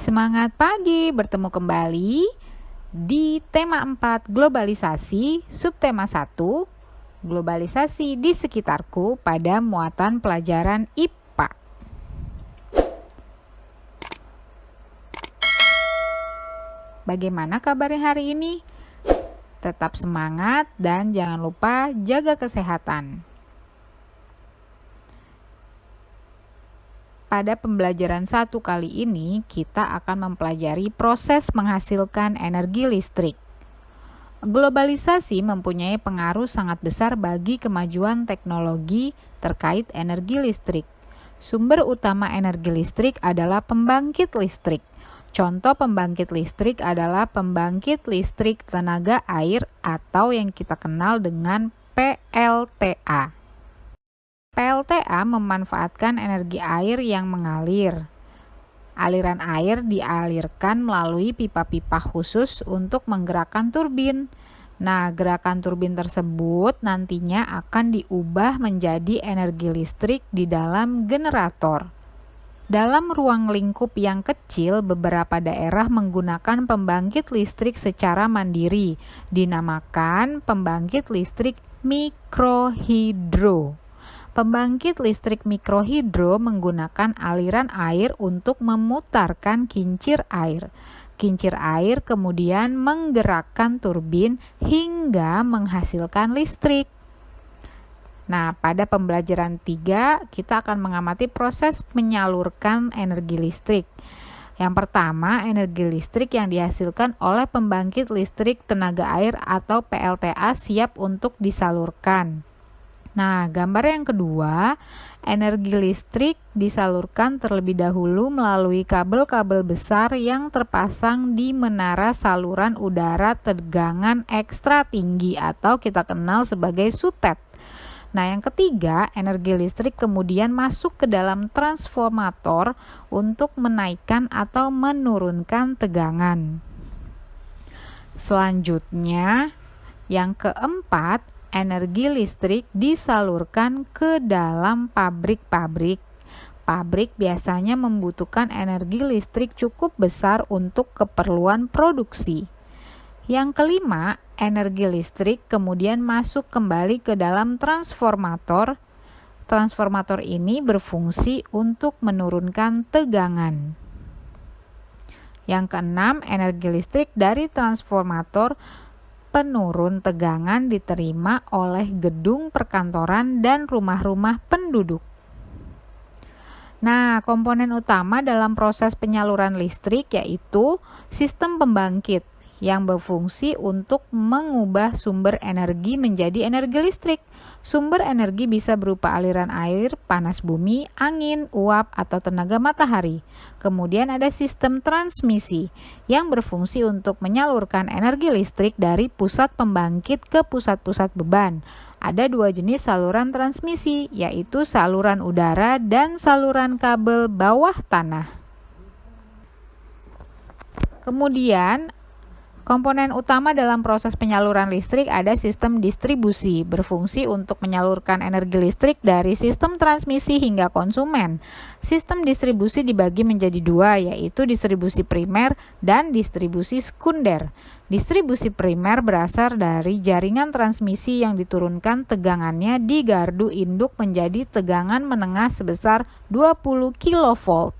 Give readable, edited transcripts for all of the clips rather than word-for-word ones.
Semangat pagi, bertemu kembali di tema 4 globalisasi, subtema 1 globalisasi di sekitarku pada muatan pelajaran IPA. Bagaimana kabarnya hari ini? Tetap semangat dan jangan lupa jaga kesehatan. Pada pembelajaran 1 kali ini, kita akan mempelajari proses menghasilkan energi listrik. Globalisasi mempunyai pengaruh sangat besar bagi kemajuan teknologi terkait energi listrik. Sumber utama energi listrik adalah pembangkit listrik. Contoh pembangkit listrik adalah pembangkit listrik tenaga air atau yang kita kenal dengan PLTA. PLTA memanfaatkan energi air yang mengalir. Aliran air dialirkan melalui pipa-pipa khusus untuk menggerakkan turbin. Nah, gerakan turbin tersebut nantinya akan diubah menjadi energi listrik di dalam generator. Dalam ruang lingkup yang kecil, beberapa daerah menggunakan pembangkit listrik secara mandiri, dinamakan pembangkit listrik mikrohidro. Pembangkit listrik mikrohidro menggunakan aliran air untuk memutarkan kincir air. Kincir air kemudian menggerakkan turbin hingga menghasilkan listrik. Nah, pada pembelajaran 3 kita akan mengamati proses menyalurkan energi listrik. Yang pertama, energi listrik yang dihasilkan oleh pembangkit listrik tenaga air atau PLTA siap untuk disalurkan. Nah, gambar yang kedua, energi listrik disalurkan terlebih dahulu melalui kabel-kabel besar yang terpasang di menara saluran udara tegangan ekstra tinggi atau kita kenal sebagai sutet. Nah, yang ketiga, energi listrik kemudian masuk ke dalam transformator untuk menaikkan atau menurunkan tegangan. Selanjutnya, yang keempat, energi listrik disalurkan ke dalam pabrik-pabrik. Pabrik biasanya membutuhkan energi listrik cukup besar untuk keperluan produksi. Yang kelima, energi listrik kemudian masuk kembali ke dalam transformator. Transformator ini berfungsi untuk menurunkan tegangan. Yang keenam, energi listrik dari transformator penurun tegangan diterima oleh gedung perkantoran dan rumah-rumah penduduk. Nah, komponen utama dalam proses penyaluran listrik yaitu sistem pembangkit yang berfungsi untuk mengubah sumber energi menjadi energi listrik. Sumber energi bisa berupa aliran air, panas bumi, angin, uap, atau tenaga matahari. Kemudian ada sistem transmisi yang berfungsi untuk menyalurkan energi listrik dari pusat pembangkit ke pusat-pusat beban. Ada 2 jenis saluran transmisi, yaitu saluran udara dan saluran kabel bawah tanah. Kemudian, komponen utama dalam proses penyaluran listrik ada sistem distribusi, berfungsi untuk menyalurkan energi listrik dari sistem transmisi hingga konsumen. Sistem distribusi dibagi menjadi 2, yaitu distribusi primer dan distribusi sekunder. Distribusi primer berasal dari jaringan transmisi yang diturunkan tegangannya di gardu induk menjadi tegangan menengah sebesar 20 kV.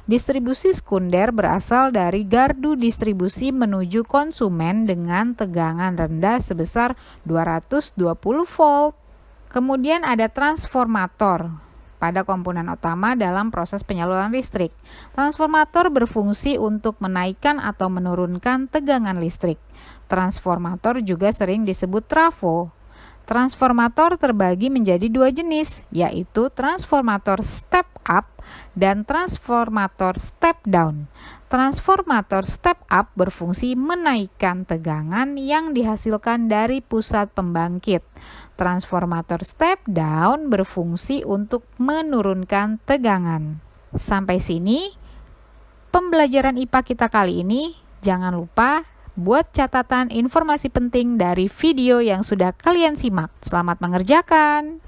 Distribusi sekunder berasal dari gardu distribusi menuju konsumen dengan tegangan rendah sebesar 220 volt. Kemudian ada transformator pada komponen utama dalam proses penyaluran listrik. Transformator berfungsi untuk menaikkan atau menurunkan tegangan listrik. Transformator juga sering disebut trafo. Transformator terbagi menjadi 2 jenis, yaitu transformator step up dan transformator step down. Transformator step up berfungsi menaikkan tegangan yang dihasilkan dari pusat pembangkit. Transformator step down berfungsi untuk menurunkan tegangan. Sampai sini pembelajaran IPA kita kali ini. Jangan lupa buat catatan informasi penting dari video yang sudah kalian simak. Selamat mengerjakan.